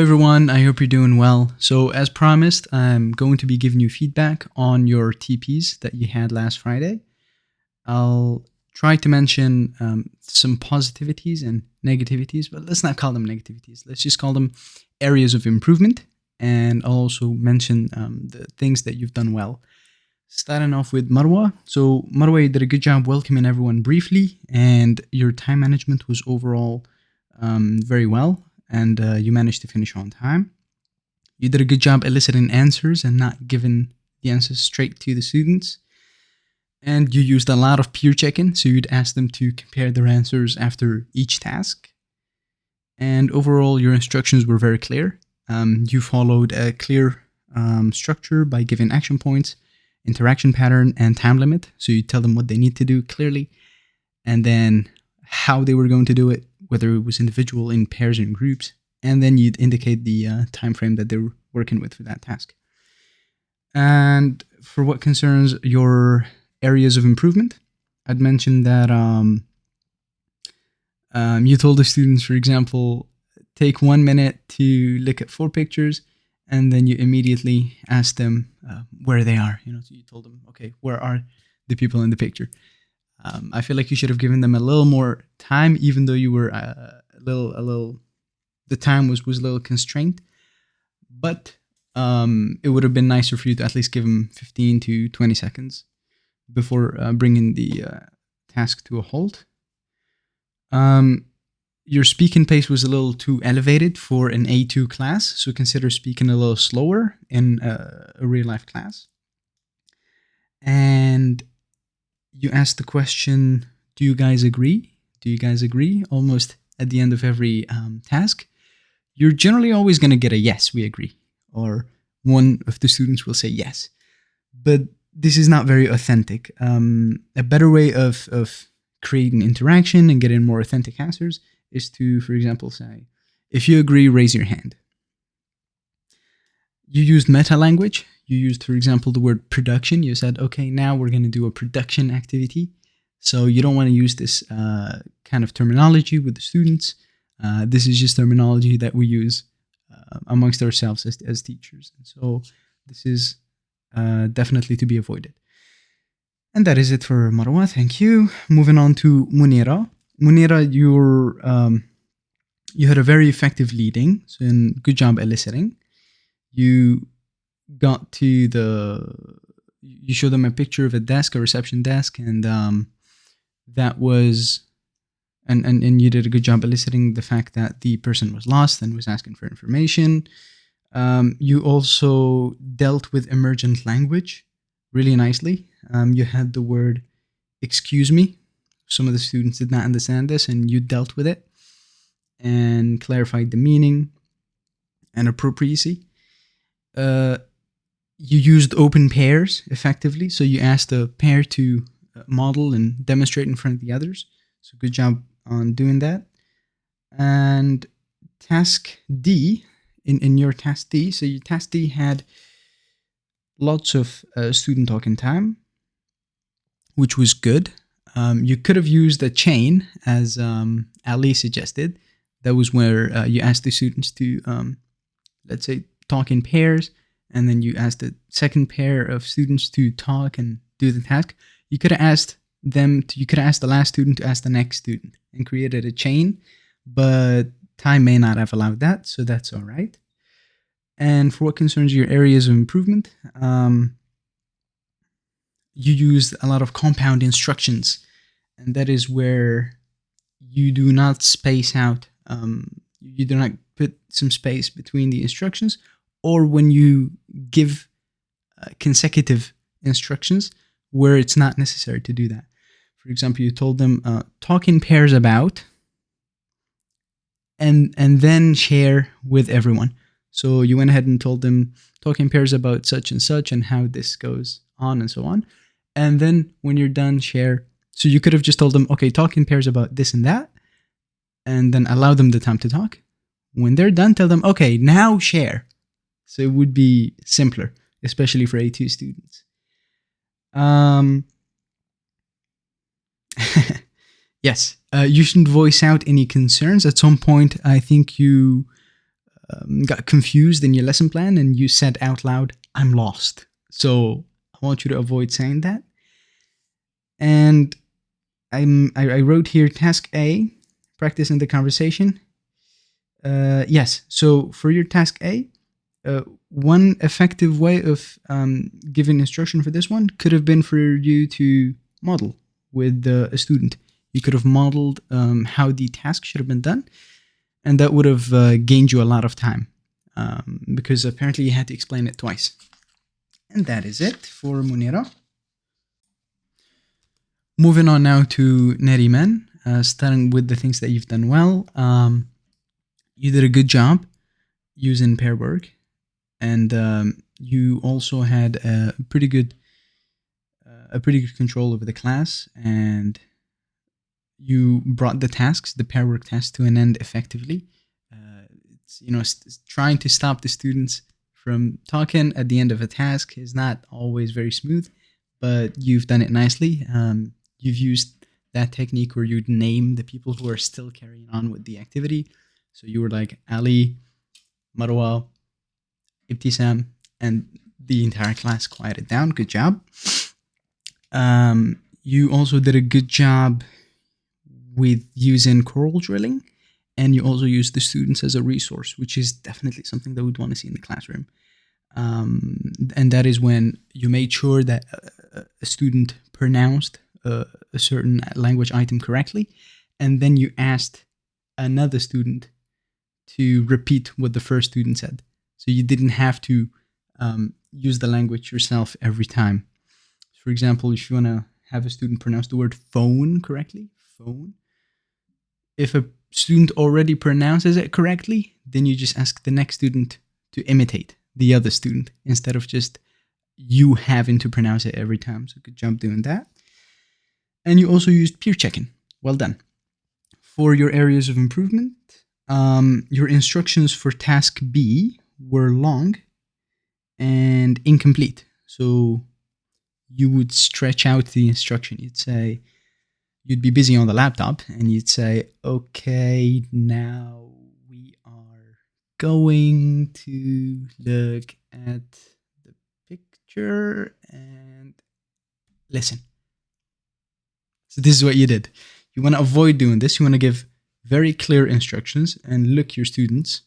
Everyone, I hope you're doing well. So, as promised, I'm going to be giving you feedback on your TPs that you had last Friday. I'll try to mention some positivities and negativities, but let's not call them negativities. Let's just call them areas of improvement. And I'll also mention the things that you've done well. Starting off with Maroua. So, Maroua, you did a good job welcoming everyone briefly, and your time management was overall very well, and you managed to finish on time. You did a good job eliciting answers and not giving the answers straight to the students. And you used a lot of peer checking, so you'd ask them to compare their answers after each task. And overall, your instructions were very clear. You followed a clear structure by giving action points, interaction pattern, and time limit. So you tell them what they need to do clearly, and then how they were going to do it, whether it was individual, in pairs, and groups, and then you'd indicate the time frame that they were working with for that task. And for what concerns your areas of improvement, I'd mention that you told the students, for example, take 1 minute to look at 4 pictures, and then you immediately ask them where they are. So you told them, okay, where are the people in the picture? I feel like you should have given them a little more time, even though you were the time was a little constrained. But it would have been nicer for you to at least give them 15 to 20 seconds before bringing the task to a halt. Your speaking pace was a little too elevated for an A2 class, so consider speaking a little slower in a real life class. And you asked the question, do you guys agree? Do you guys agree? Almost at the end of every task. You're generally always going to get a yes, we agree. Or one of the students will say yes. But this is not very authentic. A better way of creating interaction and getting more authentic answers is to, for example, say, if you agree, raise your hand. You used meta language. You used, for example, the word production. You said, okay, now we're going to do a production activity. So you don't want to use this kind of terminology with the students. This is just terminology that we use amongst ourselves as teachers. And so this is definitely to be avoided. And that is it for Maroua. Thank you. Moving on to Mounira. Mounira, you had a very effective leading, so good job eliciting. You got to you showed them a picture of a desk, a reception desk, and that was, and you did a good job eliciting the fact that the person was lost and was asking for information. You also dealt with emergent language really nicely. You had the word excuse me. Some of the students did not understand this, and you dealt with it and clarified the meaning and appropriacy. You used open pairs effectively, so you asked the pair to model and demonstrate in front of the others. So good job on doing that. And task D, in your task D, so your task D had lots of student talking time, which was good. You could have used a chain, as Ali suggested. That was where you asked the students to, let's say, talk in pairs, and then you asked the second pair of students to talk and do the task. You could have asked the last student to ask the next student and created a chain, but time may not have allowed that, so that's all right. And for what concerns your areas of improvement, you used a lot of compound instructions, and that is where you do not space out, you do not put some space between the instructions, or when you give consecutive instructions where it's not necessary to do that. For example, you told them, talk in pairs about, and then share with everyone. So you went ahead and told them, talk in pairs about such and how this goes on and so on. And then when you're done, share. So you could have just told them, okay, talk in pairs about this and that, and then allow them the time to talk. When they're done, tell them, okay, now share. So it would be simpler, especially for A2 students. Yes, you shouldn't voice out any concerns. At some point, I think you got confused in your lesson plan and you said out loud, "I'm lost." So I want you to avoid saying that. And I wrote here task A, practice in the conversation. Yes, so for your task A, one effective way of giving instruction for this one could have been for you to model with a student. You could have modeled how the task should have been done, and that would have gained you a lot of time because apparently you had to explain it twice. And that is it for Mounira. Moving on now to Narimane, starting with the things that you've done well. You did a good job using pair work, and you also had a pretty good control over the class, and you brought the tasks, the pair work tasks, to an end effectively. It's trying to stop the students from talking at the end of a task is not always very smooth, but you've done it nicely. You've used that technique where you'd name the people who are still carrying on with the activity. So you were like Ali, Maroua, Ibticem, and the entire class quieted down. Good job. You also did a good job with using choral drilling, and you also used the students as a resource, which is definitely something that we'd want to see in the classroom. And that is when you made sure that a student pronounced a certain language item correctly, and then you asked another student to repeat what the first student said. So you didn't have to use the language yourself every time. For example, if you want to have a student pronounce the word phone correctly, phone, if a student already pronounces it correctly, then you just ask the next student to imitate the other student instead of just you having to pronounce it every time. So good job doing that. And you also used peer checking. Well done. For your areas of improvement, your instructions for task B were long and incomplete. So you would stretch out the instruction. You'd be busy on the laptop and you'd say, okay, now we are going to look at the picture and listen. So this is what you did. You want to avoid doing this. You want to give very clear instructions and look your students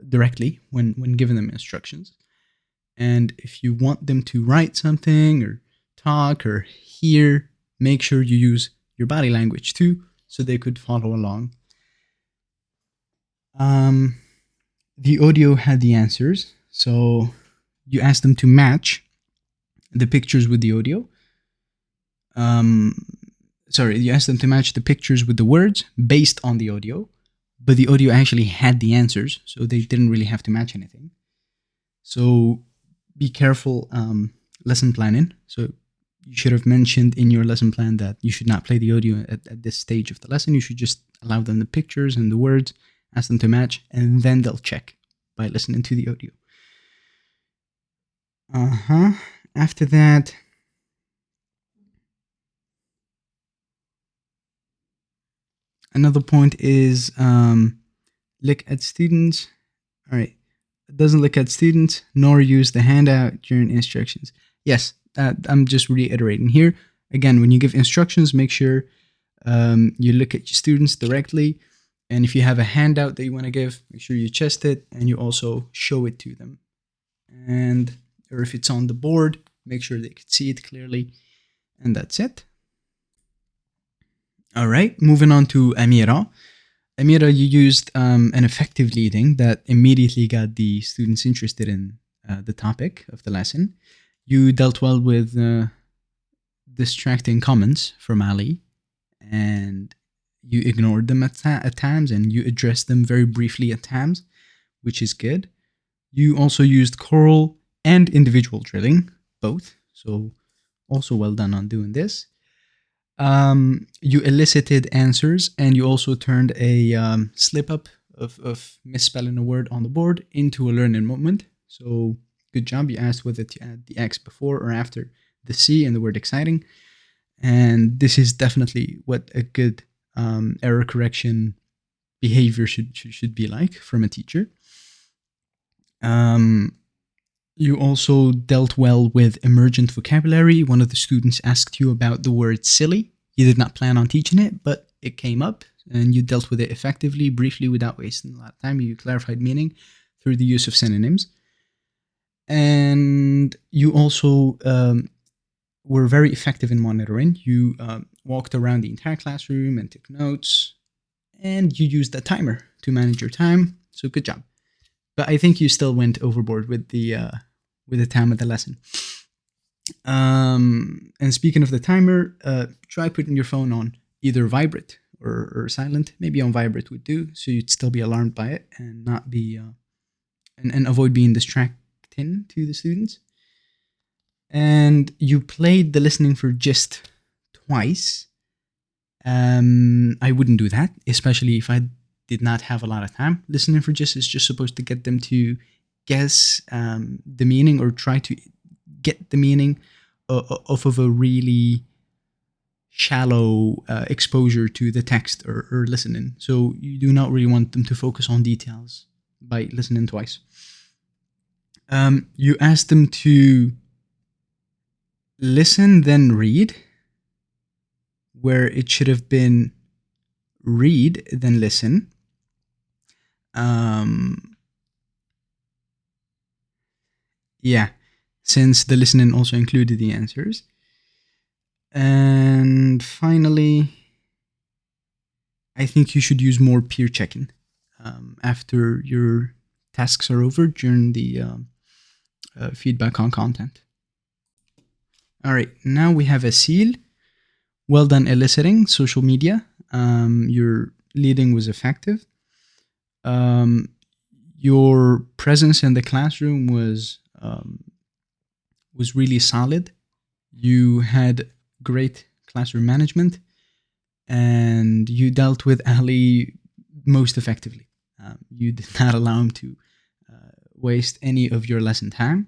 directly when giving them instructions. And if you want them to write something or talk or hear, make sure you use your body language too, so they could follow along. The audio had the answers, so you asked them to match the pictures with the audio. You asked them to match the pictures with the words based on the audio, but the audio actually had the answers, so they didn't really have to match anything. So be careful lesson planning. So you should have mentioned in your lesson plan that you should not play the audio at this stage of the lesson. You should just allow them the pictures and the words, ask them to match, and then they'll check by listening to the audio. After that, another point is look at students. All right. It doesn't look at students nor use the handout during instructions. Yes, I'm just reiterating here. Again, when you give instructions, make sure you look at your students directly. And if you have a handout that you want to give, make sure you chest it and you also show it to them. Or if it's on the board, make sure they can see it clearly. And that's it. All right, moving on to Amira. Amira, you used an effective leading that immediately got the students interested in the topic of the lesson. You dealt well with distracting comments from Ali, and you ignored them at times, and you addressed them very briefly at times, which is good. You also used choral and individual drilling, both, so also well done on doing this. You elicited answers, and you also turned a slip up of misspelling a word on the board into a learning moment. So good job. You asked whether to add the X before or after the C in the word exciting. And this is definitely what a good error correction behavior should be like from a teacher. Um, you also dealt well with emergent vocabulary. One of the students asked you about the word silly. You did not plan on teaching it, but it came up and you dealt with it effectively, briefly, without wasting a lot of time. You clarified meaning through the use of synonyms. And you also were very effective in monitoring. You walked around the entire classroom and took notes, and you used a timer to manage your time. So good job. But I think you still went overboard with the time of the lesson. And speaking of the timer, try putting your phone on either vibrate or silent. Maybe on vibrate would do, so you'd still be alarmed by it and not be and avoid being distracting to the students. And you played the listening for gist twice. I wouldn't do that, especially if I did not have a lot of time. Listening for gist is just supposed to get them to guess the meaning or try to get the meaning off of a really shallow exposure to the text or listening. So you do not really want them to focus on details by listening twice. You asked them to listen, then read, where it should have been read, then listen. Yeah, since the listening also included the answers. And finally, I think you should use more peer checking after your tasks are over during the feedback on content. All right, now we have Aseel. Well done eliciting social media. Your leading was effective. Your presence in the classroom was really solid. You had great classroom management, and you dealt with Ali most effectively. You did not allow him to waste any of your lesson time.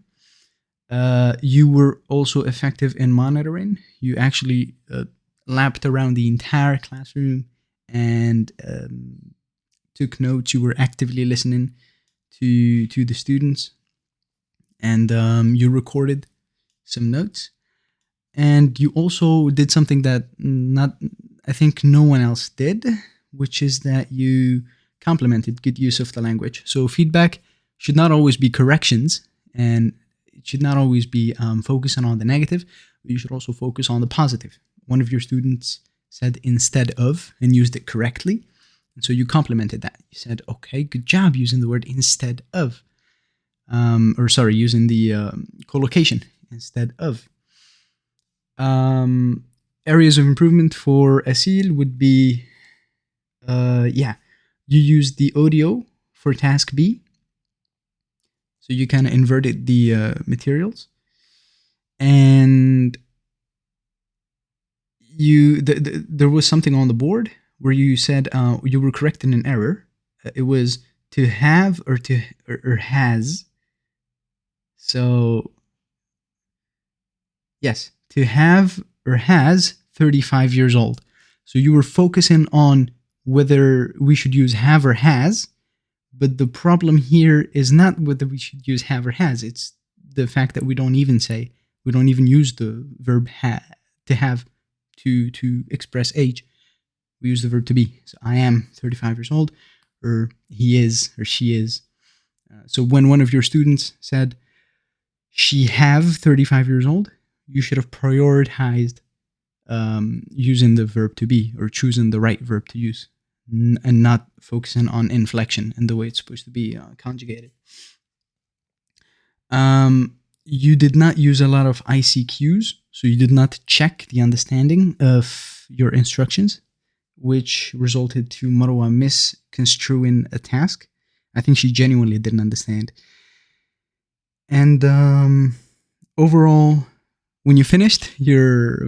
You were also effective in monitoring. You actually lapped around the entire classroom and took notes. You were actively listening to the students, and you recorded some notes. And you also did something that I think no one else did, which is that you complimented good use of the language. So feedback should not always be corrections, and it should not always be focusing on the negative, but you should also focus on the positive. One of your students said instead of and used it correctly. And so you complimented that. You said, okay, good job using the word instead of. Using the collocation instead of. Areas of improvement for Aseel would be, you used the audio for task B. So you kind of inverted the materials. And there was something on the board where you said you were correcting an error. It was to have or has. So, yes, to have or has 35 years old. So you were focusing on whether we should use have or has, but the problem here is not whether we should use have or has. It's the fact that we don't even use the verb to have to express age. We use the verb to be. So I am 35 years old, or he is, or she is. So when one of your students said, she have 35 years old, you should have prioritized using the verb to be or choosing the right verb to use and not focusing on inflection and the way it's supposed to be conjugated. You did not use a lot of ICQs, so you did not check the understanding of your instructions, which resulted to Maroua misconstruing a task. I think she genuinely didn't understand. And overall, when you finished your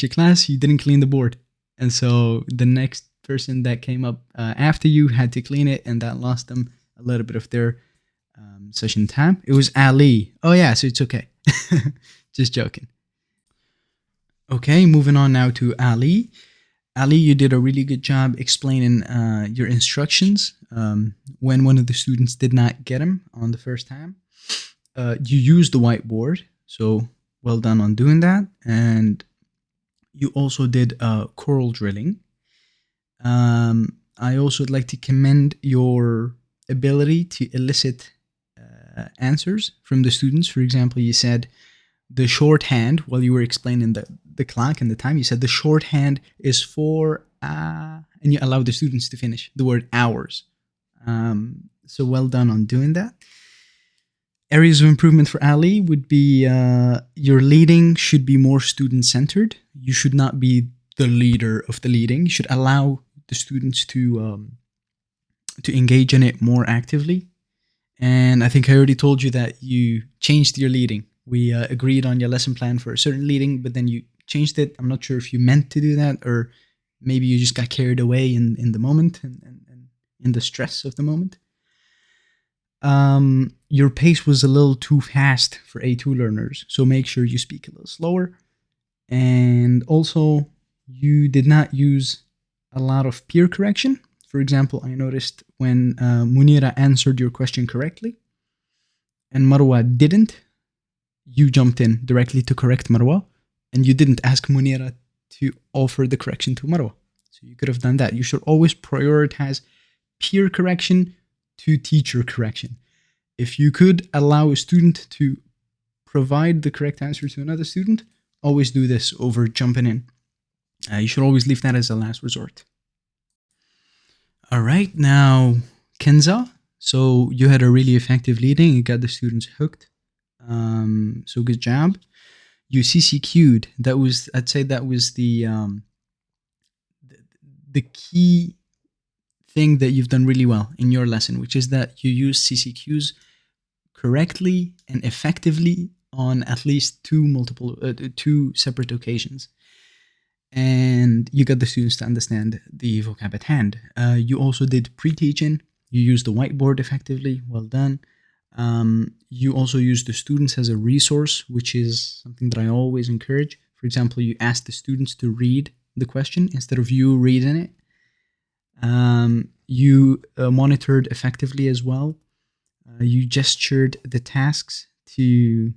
class, you didn't clean the board, and so the next person that came up after you had to clean it, and that lost them a little bit of their session time. It was Ali. Oh yeah, so it's okay. Just joking. Okay, moving on now to Ali. Ali, you did a really good job explaining your instructions when one of the students did not get them on the first time. You used the whiteboard, so well done on doing that. And you also did choral drilling. I also would like to commend your ability to elicit answers from the students. For example, you said the shorthand while you were explaining the clock and the time. You said the shorthand is for, and you allowed the students to finish the word hours. So well done on doing that. Areas of improvement for Ali would be your leading should be more student-centered. You should not be the leader of the leading. You should allow the students to engage in it more actively. And I think I already told you that you changed your leading. We agreed on your lesson plan for a certain leading, but then you changed it. I'm not sure if you meant to do that, or maybe you just got carried away in the moment and in the stress of the moment. Your pace was a little too fast for A2 learners, so make sure you speak a little slower. And also, you did not use a lot of peer correction. For example, I noticed when Mounira answered your question correctly and Maroua didn't, you jumped in directly to correct Maroua, and you didn't ask Mounira to offer the correction to Maroua. So you could have done that. You should always prioritize peer correction to teacher correction. If you could allow a student to provide the correct answer to another student, always do this over jumping in. You should always leave that as a last resort. All right, now Kenza. So you had a really effective leading. You got the students hooked. So good job. You CCQ'd. I'd say that was the key thing that you've done really well in your lesson, which is that you use CCQs correctly and effectively on at least two separate occasions. And you got the students to understand the vocab at hand. You also did pre-teaching. You used the whiteboard effectively. Well done. You also used the students as a resource, which is something that I always encourage. For example, you asked the students to read the question instead of you reading it. You monitored effectively as well. You gestured the tasks to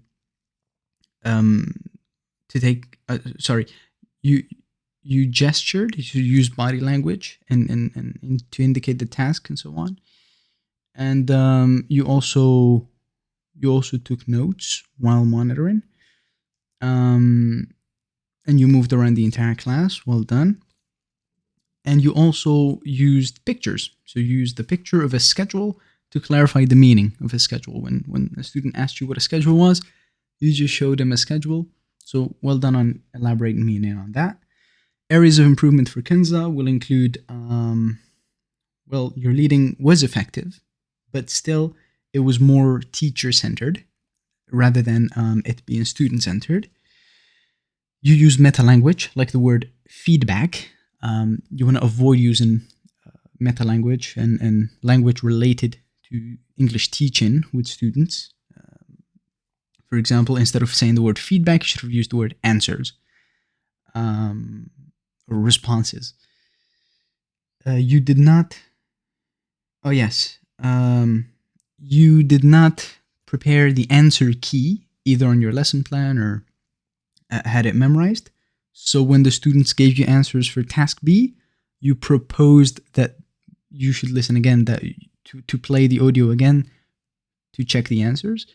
take. You gestured. You used body language and to indicate the task and so on. And you also took notes while monitoring. And you moved around the entire class. Well done. And you also used pictures. So you used the picture of a schedule to clarify the meaning of a schedule. When a student asked you what a schedule was, you just showed them a schedule. So well done on elaborating meaning on that. Areas of improvement for Kenza will include, your leading was effective, but still it was more teacher-centered rather than it being student-centered. You use meta-language, like the word feedback. You want to avoid using meta-language and language related to English teaching with students. For example, instead of saying the word feedback, you should have used the word answers or responses. You did not... Oh, yes. You did not prepare the answer key either on your lesson plan or had it memorized. So when the students gave you answers for task B, you proposed that you should listen again, that to play the audio again to check the answers.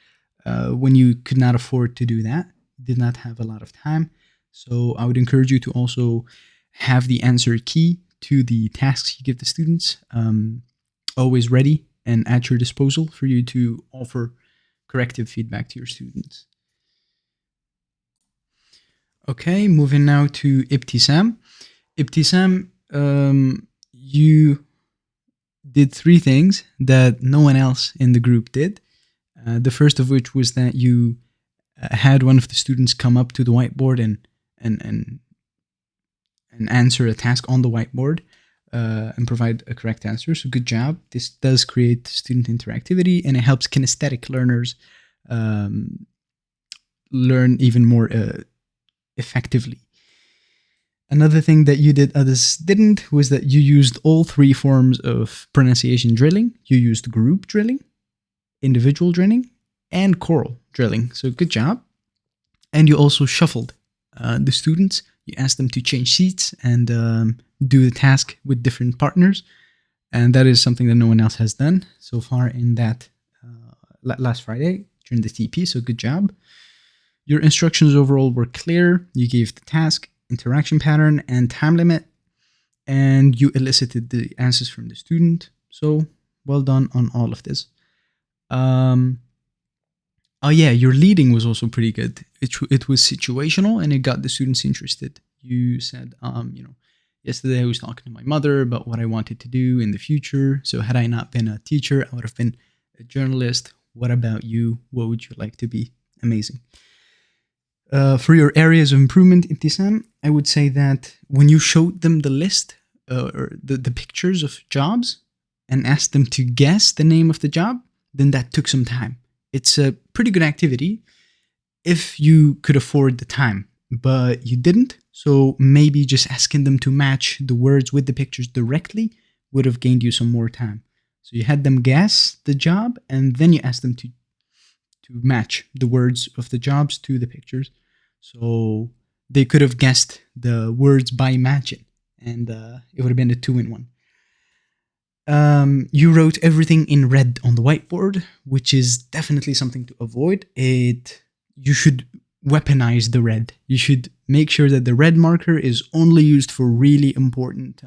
When you could not afford to do that, did not have a lot of time. So I would encourage you to also have the answer key to the tasks you give the students always ready and at your disposal for you to offer corrective feedback to your students. Okay, moving now to Ibticem. Ibticem, you did three things that no one else in the group did. The first of which was that you had one of the students come up to the whiteboard and answer a task on the whiteboard and provide a correct answer. So good job. This does create student interactivity and it helps kinesthetic learners learn even more effectively. Another thing that you did others didn't was that you used all three forms of pronunciation drilling. You used group drilling, individual drilling, and choral drilling. So good job. And you also shuffled the students. You asked them to change seats and do the task with different partners. And that is something that no one else has done so far in that last Friday during the TP. So good job. Your instructions overall were clear. You gave the task, interaction pattern, and time limit, and you elicited the answers from the student. So well done on all of this. Oh yeah, your leading was also pretty good. It was situational and it got the students interested. You said, yesterday I was talking to my mother about what I wanted to do in the future. So had I not been a teacher, I would have been a journalist. What about you? What would you like to be? Amazing. For your areas of improvement, Ibticem, I would say that when you showed them the list or the pictures of jobs and asked them to guess the name of the job, then that took some time. It's a pretty good activity if you could afford the time, but you didn't. So maybe just asking them to match the words with the pictures directly would have gained you some more time. So you had them guess the job and then you asked them to match the words of the jobs to the pictures. So they could have guessed the words by matching, and it would have been a 2-in-1. You wrote everything in red on the whiteboard, which is definitely something to avoid. You should weaponize the red. You should make sure that the red marker is only used for really important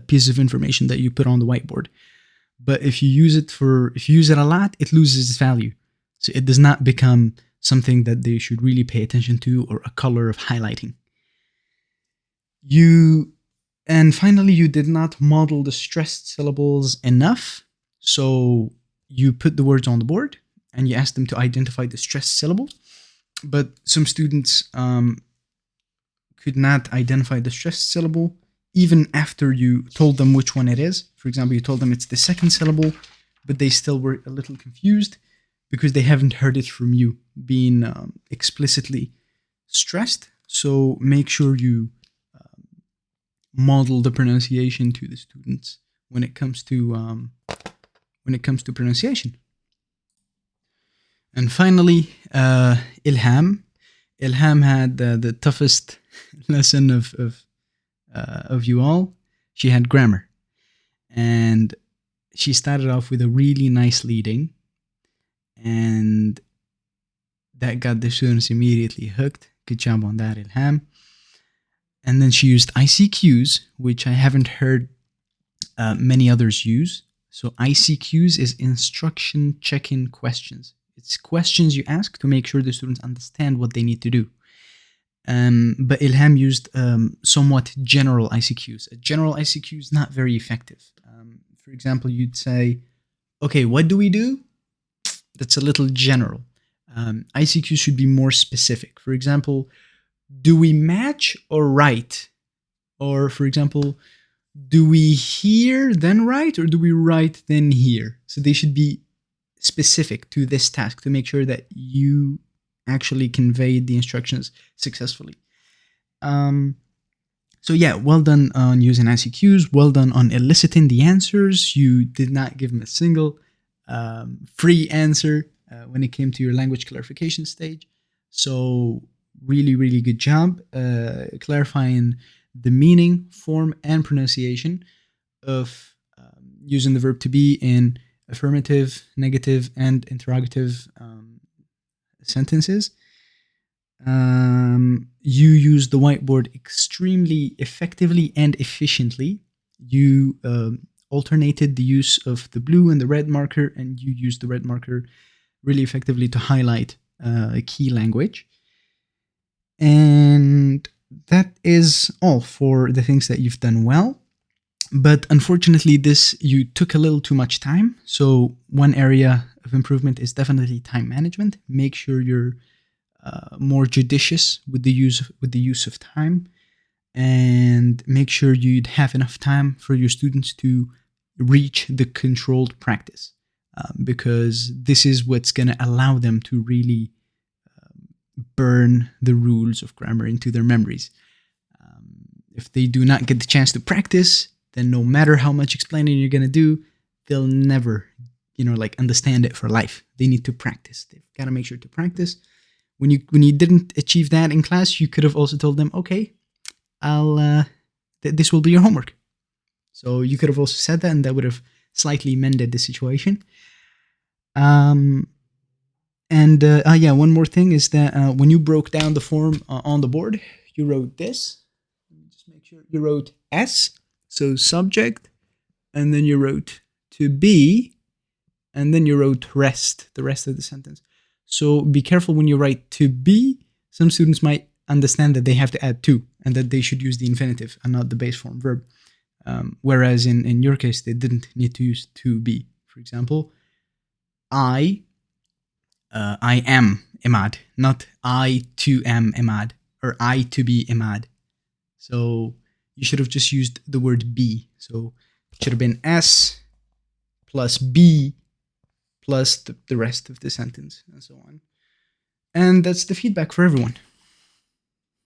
pieces of information that you put on the whiteboard. But if you use it a lot, it loses its value. So it does not become something that they should really pay attention to or a color of highlighting. And finally, you did not model the stressed syllables enough. So you put the words on the board and you asked them to identify the stressed syllable. But some students could not identify the stressed syllable even after you told them which one it is. For example, you told them it's the second syllable, but they still were a little confused because they haven't heard it from you being explicitly stressed. So make sure you model the pronunciation to the students when it comes to pronunciation. And finally, Ilhem. Ilhem had the toughest lesson of you all. She had grammar, and she started off with a really nice leading, and that got the students immediately hooked. Good job on that, Ilhem. And then she used ICQs, which I haven't heard many others use. So ICQs is instruction check-in questions. It's questions you ask to make sure the students understand what they need to do. But Ilhem used somewhat general ICQs. A general ICQ is not very effective. For example, you'd say, okay, what do we do? That's a little general. ICQs should be more specific. For example, do we match or write? Or for example, do we hear then write or do we write then hear? So they should be specific to this task to make sure that you actually conveyed the instructions successfully. So yeah, well done on using ICQs. Well done on eliciting the answers. You did not give them a single free answer when it came to your language clarification stage. So really, really good job clarifying the meaning, form, and pronunciation of using the verb to be in affirmative, negative, and interrogative sentences. You use the whiteboard extremely effectively and efficiently. You alternated the use of the blue and the red marker, and you used the red marker really effectively to highlight a key language. And that is all for the things that you've done well. But unfortunately, you took a little too much time. So one area of improvement is definitely time management. Make sure you're more judicious with the use of time, and make sure you'd have enough time for your students to reach the controlled practice, because this is what's going to allow them to really burn the rules of grammar into their memories. If they do not get the chance to practice, then no matter how much explaining you're gonna do, they'll never, understand it for life. They need to practice. They've got to make sure to practice. When you didn't achieve that in class, you could have also told them, okay, this will be your homework. So you could have also said that, and that would have slightly mended the situation. One more thing is that when you broke down the form on the board, you wrote this. Let me just make sure. You wrote S, so subject, and then you wrote to be, and then you wrote rest, the rest of the sentence. So be careful when you write to be. Some students might understand that they have to add to, and that they should use the infinitive and not the base form verb. Whereas in your case, they didn't need to use to be. For example, I am Imad, not I to am Imad, or I to be Imad. So you should have just used the word be. So it should have been S plus be plus the rest of the sentence, and so on. And that's the feedback for everyone.